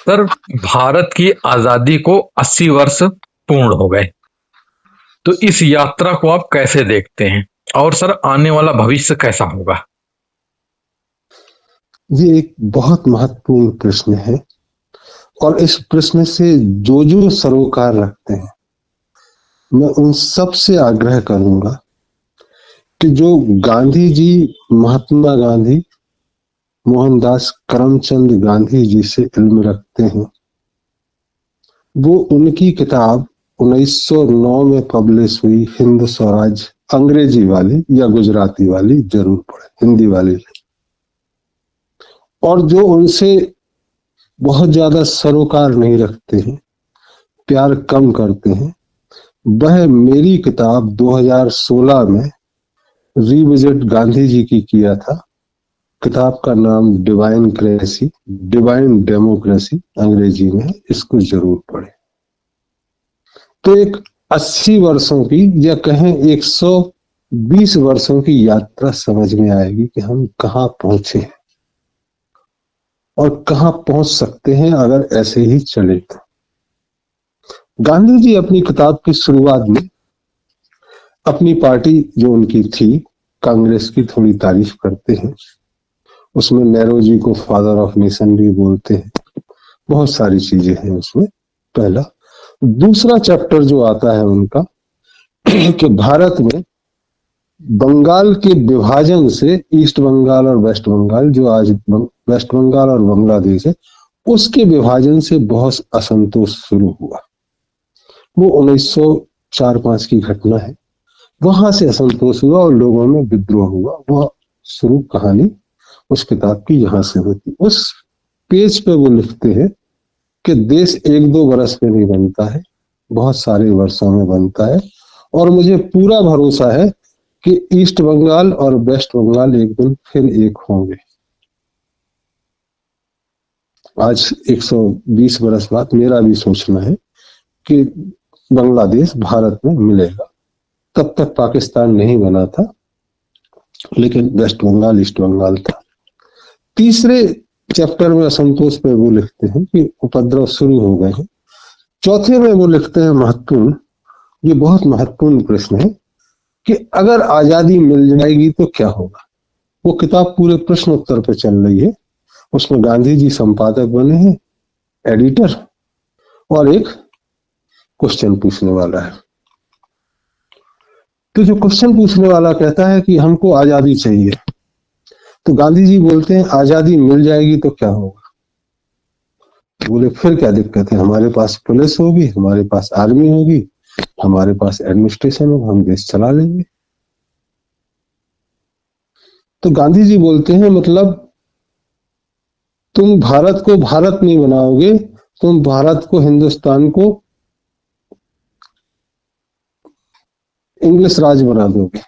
Sir, Bharat की आजादी को 80 वर्ष पूर्ण हो गए। तो इस यात्रा को आप कैसे देखते हैं, और सर आने वाला भविष्य कैसा होगा? ये एक बहुत महत्वपूर्ण प्रश्न है और इस प्रश्न से जो जो सरोकार रखते हैं, मैं उन सब से आग्रह करूंगा कि जो गांधी जी, महात्मा गांधी, मोहनदास करमचंद गांधी जी से इल्म रखते हैं, वो उनकी किताब 1909 में पब्लिश हुई हिंद स्वराज, अंग्रेजी वाली या गुजराती वाली जरूर पढ़े, हिंदी वाली नहीं। और जो उनसे बहुत ज्यादा सरोकार नहीं रखते हैं, प्यार कम करते हैं, वह मेरी किताब 2016 में रिविजिट गांधी जी की किया था। किताब का नाम डिवाइन क्रेसी, डिवाइन डेमोक्रेसी अंग्रेजी में है, इसको जरूर पढ़े। तो एक 80 वर्षों की या कहें 120 वर्षों की यात्रा समझ में आएगी कि हम कहाँ पहुंचे हैं और कहाँ पहुंच सकते हैं अगर ऐसे ही चले तो। गांधी जी अपनी किताब की शुरुआत में अपनी पार्टी जो उनकी थी कांग्रेस की थोड़ी तारीफ करते हैं। उसमें नेहरू जी को फादर ऑफ नेशन भी बोलते हैं, बहुत सारी चीजें हैं उसमें। पहला। दूसरा चैप्टर जो आता है उनका कि भारत में बंगाल के विभाजन से, ईस्ट बंगाल और वेस्ट बंगाल, जो आज वेस्ट बंगाल और बांग्लादेश है, उसके विभाजन से बहुत असंतोष शुरू हुआ। वो 1904-5 की घटना है। वहां से असंतोष हुआ और लोगों में विद्रोह हुआ। वह शुरू कहानी उस किताब की यहां से होती। उस पेज पे वो लिखते हैं कि देश 1-2 बरस में नहीं बनता है, बहुत सारे वर्षों में बनता है, और मुझे पूरा भरोसा है कि ईस्ट बंगाल और वेस्ट बंगाल एक दिन फिर एक होंगे। आज 120 बरस बाद मेरा भी सोचना है कि बांग्लादेश भारत में मिलेगा। तब तक पाकिस्तान नहीं बना था, लेकिन वेस्ट बंगाल ईस्ट बंगाल था। तीसरे चैप्टर में असंतोष पे वो लिखते हैं कि उपद्रव शुरू हो गए हैं। चौथे में वो लिखते हैं महत्वपूर्ण, ये बहुत महत्वपूर्ण प्रश्न है कि अगर आजादी मिल जाएगी तो क्या होगा। वो किताब पूरे प्रश्न उत्तर पे चल रही है। उसमें गांधी जी संपादक बने हैं, एडिटर, और एक क्वेश्चन पूछने वाला है। तो जो क्वेश्चन पूछने वाला कहता है कि हमको आजादी चाहिए, तो गांधी जी बोलते हैं आजादी मिल जाएगी तो क्या होगा। बोले फिर क्या दिक्कत है, हमारे पास पुलिस होगी, हमारे पास आर्मी होगी, हमारे पास एडमिनिस्ट्रेशन होगा, हम देश चला लेंगे। तो गांधी जी बोलते हैं मतलब तुम भारत को भारत नहीं बनाओगे, तुम भारत को, हिंदुस्तान को इंग्लिश राज बना दोगे।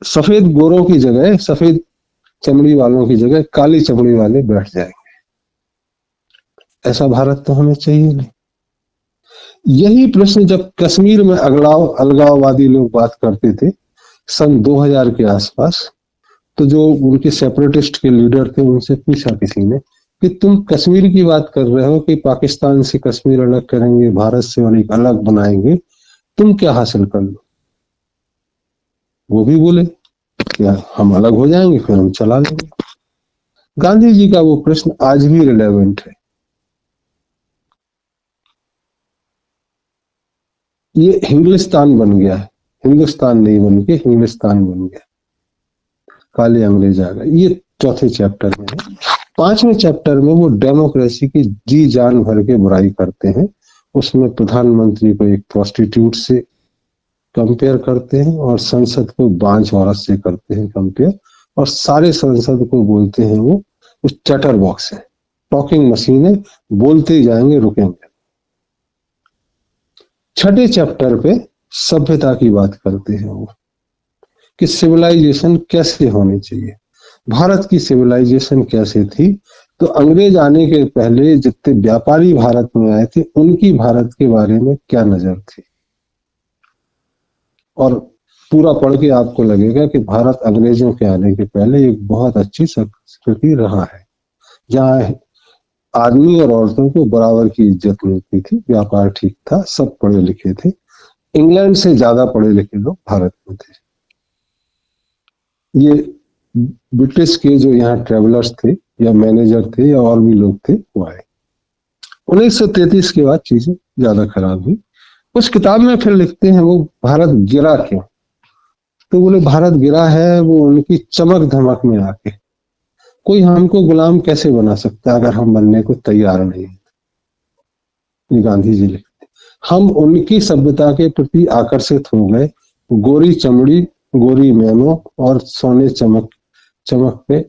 सफेद गोरों की जगह, सफेद चमड़ी वालों की जगह काली चमड़ी वाले बैठ जाएंगे। ऐसा भारत तो हमें चाहिए नहीं। यही प्रश्न जब कश्मीर में अलगाववादी लोग बात करते थे सन 2000 के आसपास, तो जो उनके सेपरेटिस्ट के लीडर थे उनसे पूछा किसी ने कि तुम कश्मीर की बात कर रहे हो कि पाकिस्तान से कश्मीर अलग करेंगे, भारत से और एक अलग बनाएंगे, तुम क्या हासिल कर लो। वो भी बोले क्या हम अलग हो जाएंगे फिर हम चला लेंगे। गांधी जी का वो प्रश्न आज भी रिलेवेंट है। ये हिंदुस्तान बन गया है, हिंदुस्तान नहीं बन के हिंदुस्तान बन गया, काले अंग्रेज आ गए। ये चौथे चैप्टर में है। 5वें चैप्टर में वो डेमोक्रेसी की जी जान भर के बुराई करते हैं। उसमें प्रधानमंत्री को एक प्रोस्टिट्यूट से कंपेयर करते हैं और संसद को बांझ औरत से करते हैं कंपेयर, और सारे संसद को बोलते हैं वो उस चैटर बॉक्स है, टॉकिंग मशीन है, बोलते ही जाएंगे, रुकेंगे। 6ठे चैप्टर पे सभ्यता की बात करते हैं वो कि सिविलाइजेशन कैसे होनी चाहिए, भारत की सिविलाइजेशन कैसे थी। तो अंग्रेज आने के पहले जितने व्यापारी भारत में आए थे उनकी भारत के बारे में क्या नजर थी, और पूरा पढ़ के आपको लगेगा कि भारत अंग्रेजों के आने के पहले एक बहुत अच्छी संस्कृति रहा है, जहाँ आदमी और औरतों को बराबर की इज्जत मिलती थी, व्यापार ठीक था, सब पढ़े लिखे थे। इंग्लैंड से ज्यादा पढ़े लिखे लोग भारत में थे। ये ब्रिटिश के जो यहाँ ट्रेवलर्स थे या मैनेजर थे या और भी लोग थे वो आए। 1933 के बाद चीजें ज्यादा खराब हुई। उस किताब में फिर लिखते हैं वो भारत गिरा क्यों, तो बोले भारत गिरा है वो उनकी चमक धमक में आके। कोई हमको गुलाम कैसे बना सकता है अगर हम बनने को तैयार नहीं है। ये गांधी जी लिखते, हम उनकी सभ्यता के प्रति आकर्षित हो गए, गोरी चमड़ी, गोरी मैनों और सोने चमक चमक पे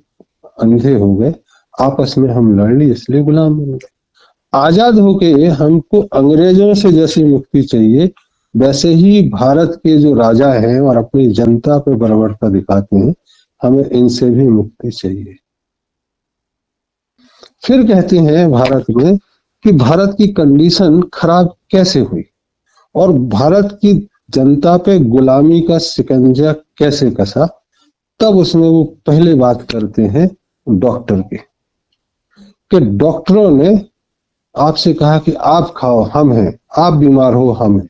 अंधे हो गए, आपस में हम लड़ ली इसलिए गुलाम बन गए। आजाद होके हमको अंग्रेजों से जैसी मुक्ति चाहिए, वैसे ही भारत के जो राजा हैं और अपनी जनता पे बर्बरता दिखाते हैं, हमें इनसे भी मुक्ति चाहिए। फिर कहते हैं भारत में कि भारत की कंडीशन खराब कैसे हुई और भारत की जनता पे गुलामी का शिकंजा कैसे कसा। तब उसमें वो पहले बात करते हैं डॉक्टर की, कि डॉक्टरों ने आपसे कहा कि आप खाओ हम हैं, आप बीमार हो हम हैं।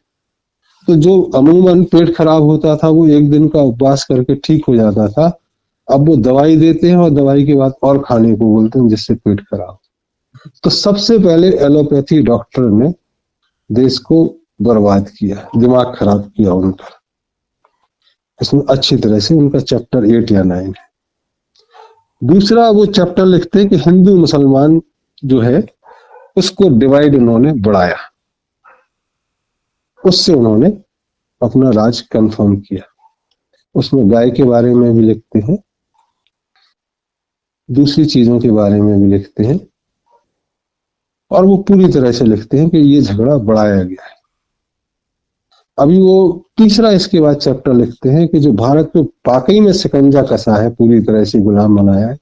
तो जो अमूमन पेट खराब होता था वो एक दिन का उपवास करके ठीक हो जाता था, अब वो दवाई देते हैं और दवाई के बाद और खाने को बोलते हैं जिससे पेट खराब। तो सबसे पहले एलोपैथी डॉक्टर ने देश को बर्बाद किया, दिमाग खराब किया उनका। इसमें अच्छी तरह से उनका चैप्टर 8 या 9 है। दूसरा वो चैप्टर लिखते हैं कि हिंदू मुसलमान जो है उसको डिवाइड उन्होंने बढ़ाया, उससे उन्होंने अपना राज कंफर्म किया। उसमें गाय के बारे में भी लिखते हैं, दूसरी चीजों के बारे में भी लिखते हैं, और वो पूरी तरह से लिखते हैं कि ये झगड़ा बढ़ाया गया है। अभी वो तीसरा इसके बाद चैप्टर लिखते हैं कि जो भारत पे वाकई में शिकंजा कसा है, पूरी तरह से गुलाम बनाया है,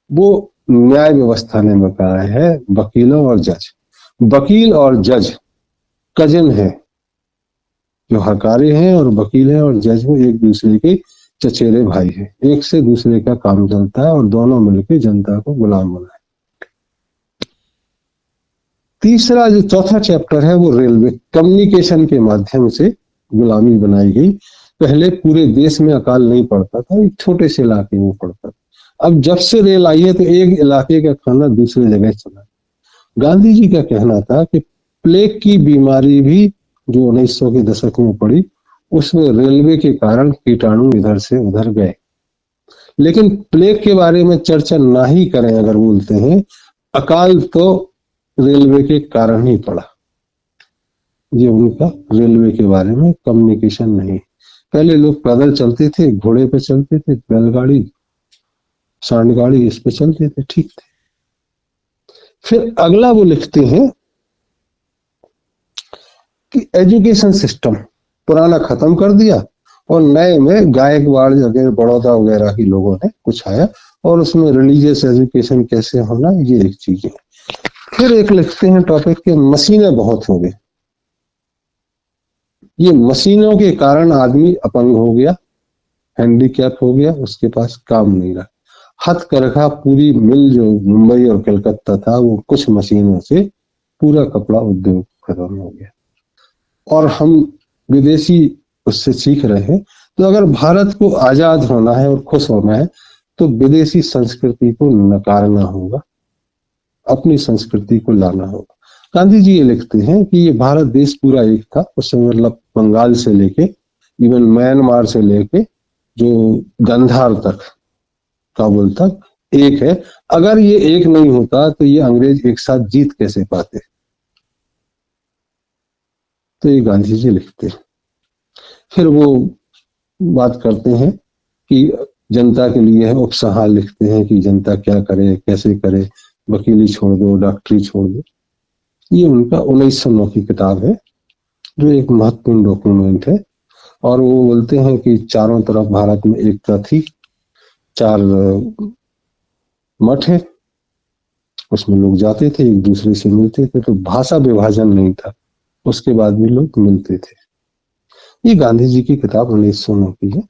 वो न्याय व्यवस्था ने बताया है, वकीलों और जज। वकील और जज कजन है, जो हकारे हैं और वकील हैं और जज वो एक दूसरे के चचेरे भाई हैं, एक से दूसरे का काम चलता है और दोनों मिलकर जनता को गुलाम बनाए। तीसरा जो चौथा चैप्टर है वो रेलवे, कम्युनिकेशन के माध्यम से गुलामी बनाई गई। पहले पूरे देश में अकाल नहीं पड़ता था, एक छोटे से इलाके में पड़ता था। अब जब से रेल आई है तो एक इलाके का खाना दूसरी जगह चला। गांधी जी का कहना था कि प्लेग की बीमारी भी जो 1900 के दशक में पड़ी, उसमें रेलवे के कारण कीटाणु इधर से उधर गए। लेकिन प्लेग के बारे में चर्चा ना ही करें अगर बोलते हैं, अकाल तो रेलवे के कारण ही पड़ा। ये उनका रेलवे के बारे में कम्युनिकेशन नहीं। पहले लोग पैदल चलते थे, घोड़े पे चलते थे, बैलगाड़ी, सांडगाड़ी, इस पे चलते थे, ठीक थे। फिर अगला वो लिखते हैं कि एजुकेशन सिस्टम पुराना खत्म कर दिया और नए में गायकवाड़ वगैरह, बड़ौदा वगैरह की लोगों ने कुछ आया, और उसमें रिलीजियस एजुकेशन कैसे होना, ये एक चीज है। फिर एक लिखते हैं टॉपिक के मशीनें बहुत हो गई, ये मशीनों के कारण आदमी अपंग हो गया, हैंडीकैप हो गया, उसके पास काम नहीं रहा। हथकरघा पूरी मिल जो मुंबई और कलकत्ता था, वो कुछ मशीनों से पूरा कपड़ा उद्योग खत्म हो गया, और हम विदेशी उससे सीख रहे हैं। तो अगर भारत को आजाद होना है और खुश होना है तो विदेशी संस्कृति को नकारना होगा, अपनी संस्कृति को लाना होगा। गांधी जी ये लिखते हैं कि ये भारत देश पूरा एक था, उस समय मतलब बंगाल से लेके इवन म्यांमार से लेके जो गंधार तक, काबुल तक एक है। अगर ये एक नहीं होता तो ये अंग्रेज एक साथ जीत कैसे पाते। तो ये गांधी जी लिखते हैं। फिर वो बात करते हैं कि जनता के लिए है उपसहार, लिखते हैं कि जनता क्या करे, कैसे करे, वकीली छोड़ दो, डॉक्टरी छोड़ दो। ये उनका 1909 की किताब है, जो एक महत्वपूर्ण डॉक्यूमेंट है। और वो बोलते हैं कि चारों तरफ भारत में एकता थी, 4 मठ है, उसमें लोग जाते थे, एक दूसरे से मिलते थे, तो भाषा विभाजन नहीं था, उसके बाद भी लोग मिलते थे। ये गांधी जी की किताब 1909 की है।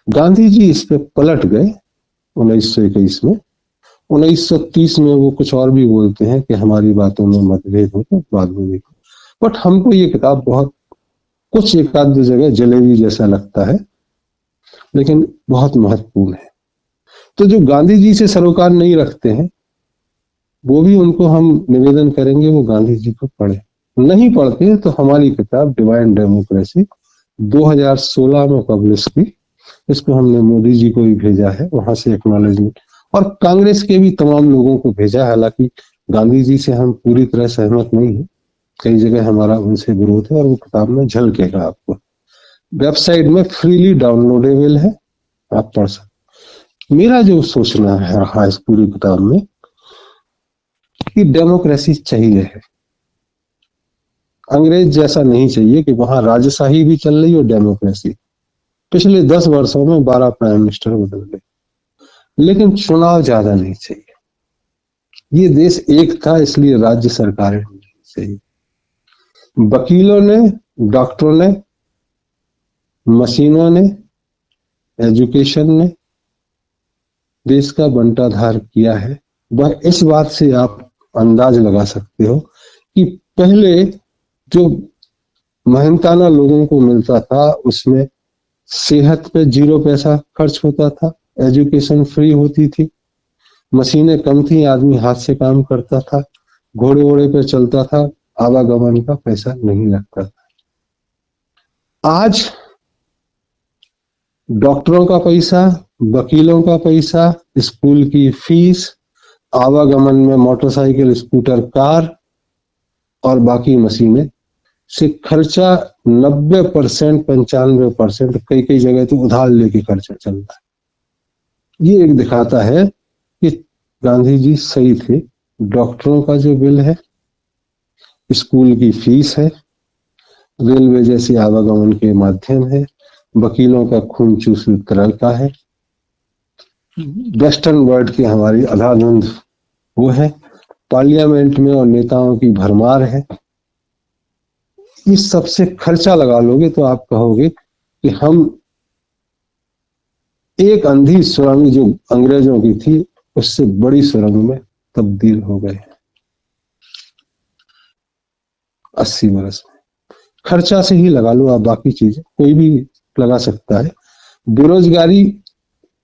गांधी जी इस पे पलट गए 1921 में। 1930 में वो कुछ और भी बोलते हैं कि हमारी बातों में मतभेद हो, तो बाद में देखो। बट हमको ये किताब बहुत, कुछ एक आध जगह जलेबी जैसा लगता है, लेकिन बहुत महत्वपूर्ण है। तो जो गांधी जी से सरोकार नहीं रखते हैं, वो भी उनको हम निवेदन करेंगे वो गांधी जी को पढ़े। नहीं पढ़ते तो हमारी किताब डिवाइन डेमोक्रेसी 2016 में पब्लिश की, इसको हमने मोदी जी को भी भेजा है, वहां से एक्नॉलेजमेंट, और कांग्रेस के भी तमाम लोगों को भेजा। हालांकि गांधी जी से हम पूरी तरह सहमत नहीं है, कई जगह हमारा उनसे विरोध है, और वो किताब में झलकेगा आपको। वेबसाइट में फ्रीली डाउनलोडेबल है, आप पढ़ सकते। मेरा जो सोचना है रहा इस पूरी किताब में कि डेमोक्रेसी चाहिए है, अंग्रेज जैसा नहीं चाहिए कि वहां राजशाही भी चल रही और डेमोक्रेसी। पिछले 10 वर्षों में 12 प्राइम मिनिस्टर बदल गए, लेकिन चुनाव ज्यादा नहीं चाहिए। ये देश एक था, इसलिए राज्य सरकारें नहीं चाहिए। वकीलों ने, डॉक्टरों ने, मशीनों ने, एजुकेशन ने देश का बंटाधार किया है। वह इस बात से आप अंदाज लगा सकते हो कि पहले जो मेहनताना लोगों को मिलता था उसमें सेहत पे 0 पैसा खर्च होता था, एजुकेशन फ्री होती थी, मशीनें कम थी, आदमी हाथ से काम करता था, घोड़े वोड़े पे चलता था, आवागमन का पैसा नहीं लगता था। आज डॉक्टरों का पैसा, वकीलों का पैसा, स्कूल की फीस, आवागमन में मोटरसाइकिल, स्कूटर, कार और बाकी मशीनें से खर्चा 90%, 95%, कई कई जगह तो उधार लेके खर्चा चल रहा है। ये एक दिखाता है कि गांधी जी सही थे। डॉक्टरों का जो बिल है, स्कूल की फीस है, रेलवे जैसे आवागमन के माध्यम है, वकीलों का खून चूसी तरलता है, वेस्टर्न वर्ल्ड की हमारी अधाधुंध वो है, पार्लियामेंट में और नेताओं की भरमार है। इस सबसे खर्चा लगा लोगे तो आप कहोगे कि हम एक अंधी सुरंग जो अंग्रेजों की थी उससे बड़ी सुरंग में तब्दील हो गए 80 वर्ष में। खर्चा से ही लगा लो आप, बाकी चीजें कोई भी लगा सकता है। बेरोजगारी,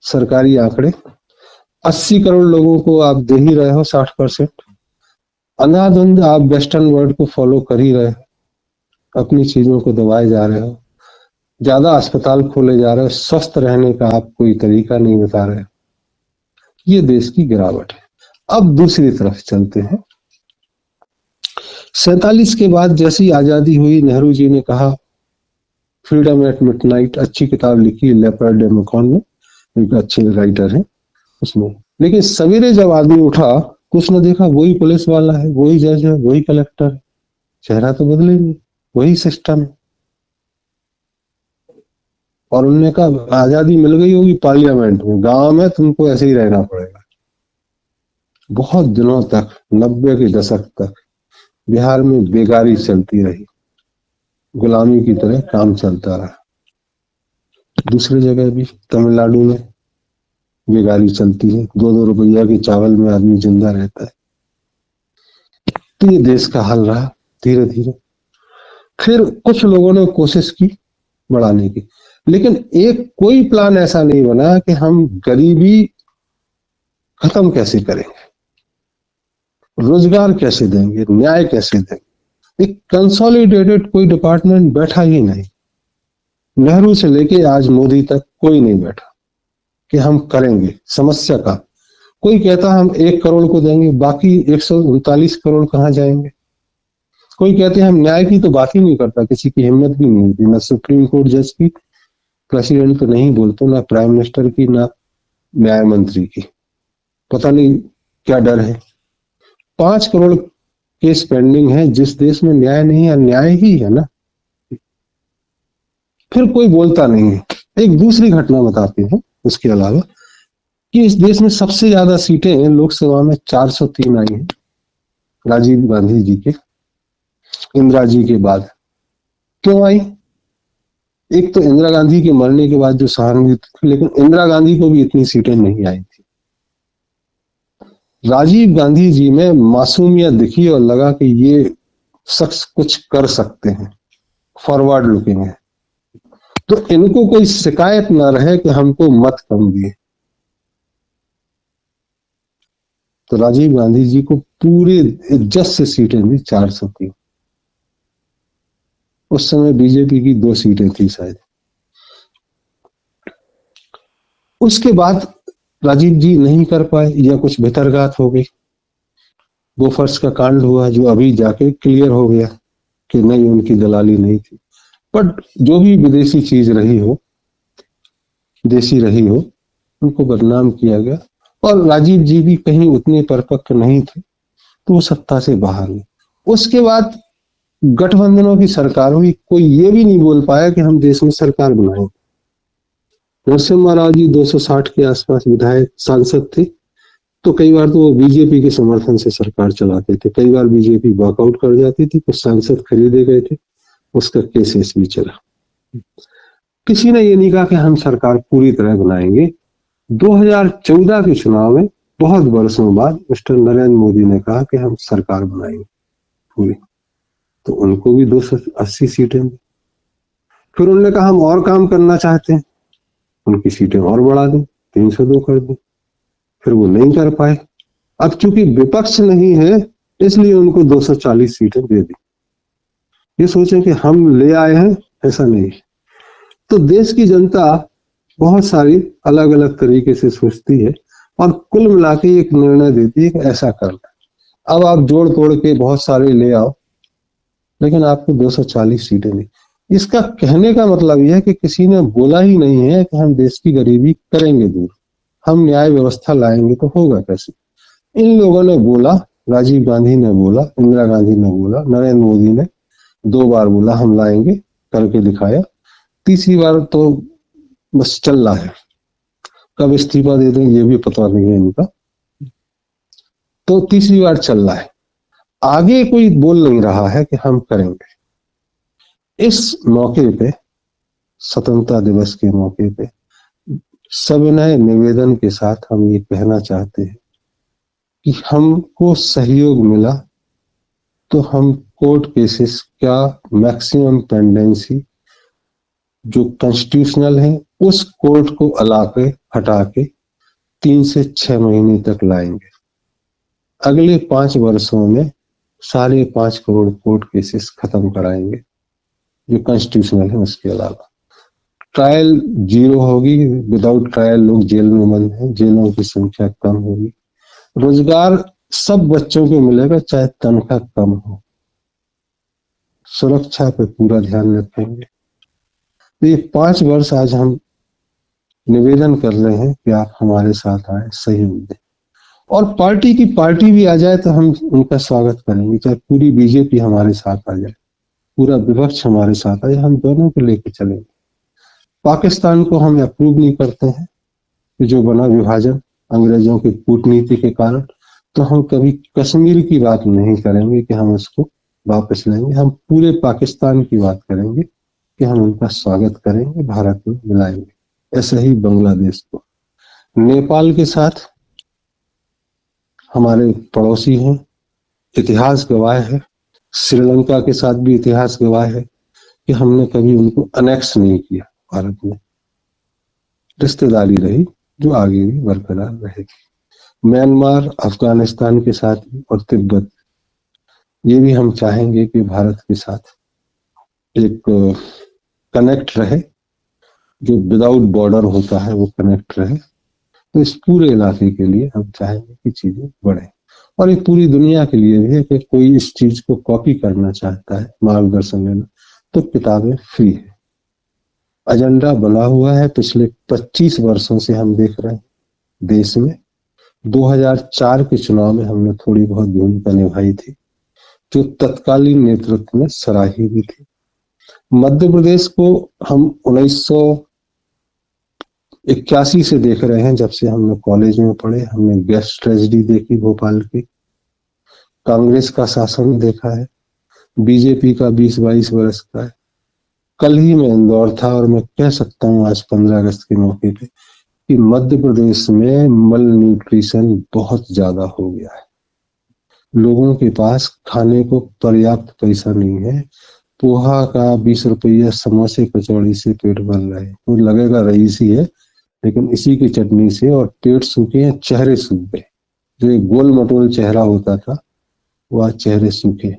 सरकारी आंकड़े, 80 करोड़ लोगों को आप दे ही रहे हो 60%। अंधाधुंध आप वेस्टर्न वर्ल्ड को फॉलो कर ही रहे हो, अपनी चीजों को दबाए जा रहे हो, ज्यादा अस्पताल खोले जा रहे हो, स्वस्थ रहने का आप कोई तरीका नहीं बता रहे हो। ये देश की गिरावट है। अब दूसरी तरफ चलते हैं। 47 के बाद जैसी आजादी हुई, नेहरू जी ने कहा फ्रीडम एट मिडनाइट, अच्छी किताब लिखी लेपर्ड डेमोकॉन ने, एक अच्छे राइटर हैं उसमें। लेकिन सवेरे जब आदमी उठा तो उसने देखा वही पुलिस वाला है, वही जज है, वही कलेक्टर है, चेहरा तो बदले नहीं, वही सिस्टम है। और उन्होंने कहा आजादी मिल गई होगी पार्लियामेंट में, गांव में तुमको ऐसे ही रहना पड़ेगा। बहुत दिनों तक, 90 के दशक तक बिहार में बेगारी चलती रही, गुलामी की तरह काम चलता रहा। दूसरी जगह भी, तमिलनाडु में बेगारी चलती है, 2-2 रुपया के चावल में आदमी जिंदा रहता है। तो ये देश का हाल रहा धीरे धीरे। फिर कुछ लोगों ने कोशिश की बढ़ाने की, लेकिन एक कोई प्लान ऐसा नहीं बना कि हम गरीबी खत्म कैसे करेंगे, रोजगार कैसे देंगे, न्याय कैसे देंगे। एक कंसोलिडेटेड कोई डिपार्टमेंट बैठा ही नहीं। नेहरू से लेके आज मोदी तक कोई नहीं बैठा कि हम करेंगे समस्या का। कोई कहता हम 1 करोड़ को देंगे, बाकी 139 करोड़ कहाँ जाएंगे। कोई कहते हैं हम न्याय की तो बात ही नहीं करता, किसी की हिम्मत भी नहीं होती, ना सुप्रीम कोर्ट जज की, प्रेसिडेंट तो नहीं बोलते, ना प्राइम मिनिस्टर की, ना न्याय मंत्री की। पता नहीं क्या डर है। 5 करोड़ केस पेंडिंग है। जिस देश में न्याय नहीं है, अन्याय ही है ना, फिर कोई बोलता नहीं है। एक दूसरी घटना बताते हैं उसके अलावा कि इस देश में सबसे ज्यादा सीटें लोकसभा में 403 आई हैं राजीव गांधी जी के, इंदिरा जी के बाद। क्यों आई? एक तो इंदिरा गांधी के मरने के बाद जो सहानुभूति थी, लेकिन इंदिरा गांधी को भी इतनी सीटें नहीं आई थी। राजीव गांधी जी में मासूमियत दिखी और लगा कि ये शख्स कुछ कर सकते हैं, फॉरवर्ड लुकिंग है, तो इनको कोई शिकायत ना रहे कि हमको मत कम दिए। तो राजीव गांधी जी को पूरे इज्जत से सीटें दी, 403। उस समय बीजेपी की 2 सीटें थी शायद। उसके बाद राजीव जी नहीं कर पाए या कुछ भितरघात हो गई, बोफर्स का कांड हुआ जो अभी जाके क्लियर हो गया कि नहीं, उनकी दलाली नहीं थी। बट जो भी विदेशी चीज रही हो, देशी रही हो, उनको बदनाम किया गया। और राजीव जी भी कहीं उतने परिपक्व नहीं थे, तो वो सत्ता से बाहर हुए। उसके बाद गठबंधनों की सरकार हुई, कोई ये भी नहीं बोल पाया कि हम देश में सरकार बनाएं। नरसिम्हा राव जी 260 के आसपास विधायक सांसद थे, तो कई बार तो वो बीजेपी के समर्थन से सरकार चलाते थे, कई बार बीजेपी वॉकआउट कर जाती थी, कुछ सांसद खरीदे गए थे, उसका केस भी चला। किसी ने ये नहीं कहा कि हम सरकार पूरी तरह बनाएंगे। 2014 के चुनाव में बहुत वर्षों बाद मिस्टर नरेंद्र मोदी ने कहा कि हम सरकार बनाएंगे पूरी, तो उनको भी 280 सीटें दी। फिर उन्होंने कहा हम और काम करना चाहते हैं, उनकी सीटें और बढ़ा दी, 302 कर दी। फिर वो नहीं कर पाए। अब चूंकि विपक्ष नहीं है, इसलिए उनको 240 सीटें दे दी। ये सोचें कि हम ले आए हैं, ऐसा नहीं। तो देश की जनता बहुत सारी अलग अलग तरीके से सोचती है और कुल मिला के एक निर्णय देती है कि ऐसा करना। अब आप जोड़ तोड़ के बहुत सारे ले आओ, लेकिन आपको 240 सीटें नहीं। इसका कहने का मतलब यह है कि किसी ने बोला ही नहीं है कि हम देश की गरीबी करेंगे दूर, हम न्याय व्यवस्था लाएंगे, तो होगा कैसे। इन लोगों ने बोला, राजीव गांधी ने बोला, इंदिरा गांधी ने बोला, नरेंद्र मोदी ने 2 बार बोला हम लाएंगे, करके दिखाया। तीसरी बार तो बस चल रहा है, कब इस्तीफा दे दें ये भी पता नहीं है इनका। तो तीसरी बार चल रहा है, आगे कोई बोल नहीं रहा है कि हम करेंगे। इस मौके पे, स्वतंत्रता दिवस के मौके पे, सविनय निवेदन के साथ हम ये कहना चाहते हैं कि हमको सहयोग मिला तो हम कोर्ट केसेस का मैक्सिमम पेंडेंसी जो कॉन्स्टिट्यूशनल है उस कोर्ट को हटा के 3 से 6 महीने तक लाएंगे। अगले 5 वर्षों में 5.5 करोड़ कोर्ट केसेस खत्म कराएंगे जो कॉन्स्टिट्यूशनल है। उसके अलावा ट्रायल 0 होगी, विदाउट ट्रायल लोग जेल में बंद हैं, जेलों की संख्या कम होगी, रोजगार सब बच्चों को मिलेगा चाहे तनख्वाह कम हो, सुरक्षा पे पूरा ध्यान रखेंगे। तो ये 5 वर्ष आज हम निवेदन कर रहे हैं कि आप हमारे साथ आए, सहयोग दें। और पार्टी की पार्टी भी आ जाए तो हम उनका स्वागत करेंगे, चाहे पूरी बीजेपी हमारे साथ आ जाए, पूरा विपक्ष हमारे साथ आए, हम दोनों को लेकर चलेंगे। पाकिस्तान को हम अप्रूव नहीं करते हैं, जो बना विभाजन अंग्रेजों की कूटनीति के कारण, तो हम कभी कश्मीर की बात नहीं करेंगे कि हम उसको वापस लेंगे। हम पूरे पाकिस्तान की बात करेंगे कि हम उनका स्वागत करेंगे, भारत में मिलाएंगे। ऐसे ही बांग्लादेश को, नेपाल के साथ हमारे पड़ोसी हैं, इतिहास गवाह है, श्रीलंका के साथ भी इतिहास गवाह है कि हमने कभी उनको अनेक्स नहीं किया, भारत में रिश्तेदारी रही जो आगे भी बरकरार रहेगी। म्यांमार, अफगानिस्तान के साथ भी और तिब्बत, ये भी हम चाहेंगे कि भारत के साथ एक कनेक्ट रहे, जो विदाउट बॉर्डर होता है वो कनेक्ट रहे। तो इस पूरे इलाके के लिए हम चाहेंगे कि चीजें बढ़े, और ये पूरी दुनिया के लिए भी है कि कोई इस चीज को कॉपी करना चाहता है, मार्गदर्शन लेना, तो किताबें फ्री है। एजेंडा बना हुआ है, पिछले 25 वर्षों से हम देख रहे हैं देश में। 2004 के चुनाव में हमने थोड़ी बहुत भूमिका निभाई थी, जो तत्कालीन नेतृत्व में सराही भी थी। मध्य प्रदेश को हम 1981 से देख रहे हैं, जब से हमने कॉलेज में पढ़े। हमने गैस ट्रेजेडी देखी भोपाल की, कांग्रेस का शासन देखा है, बीजेपी का 20-22 वर्ष का है, कल ही मैं इंदौर था और मैं कह सकता हूँ आज 15 अगस्त के मौके पे कि मध्य प्रदेश में मल न्यूट्रिशन बहुत ज्यादा हो गया है। लोगों के पास खाने को पर्याप्त पैसा नहीं है। पोहा का 20 रुपया समोसे कचौड़ी से पेट भर रहा है, तो लगेगा रईस ही है, लेकिन इसी की चटनी से और पेट सूखे हैं, चेहरे सूख गए। जो एक गोल मटोल चेहरा होता था वह चेहरे सूखे।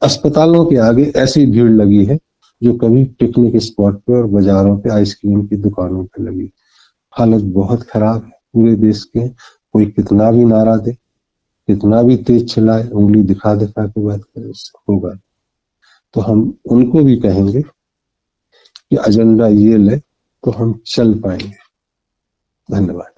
अस्पतालों के आगे ऐसी भीड़ लगी है जो कभी पिकनिक स्पॉट पे और बाजारों पे आइसक्रीम की दुकानों पे लगी। हालत बहुत खराब है पूरे देश के। कोई कितना भी नारा दे, कितना भी तेज चलाए, उंगली दिखा दिखा के बात करे, उससे होगा। तो हम उनको भी कहेंगे कि एजेंडा ये ले तो हम चल पाएंगे। धन्यवाद।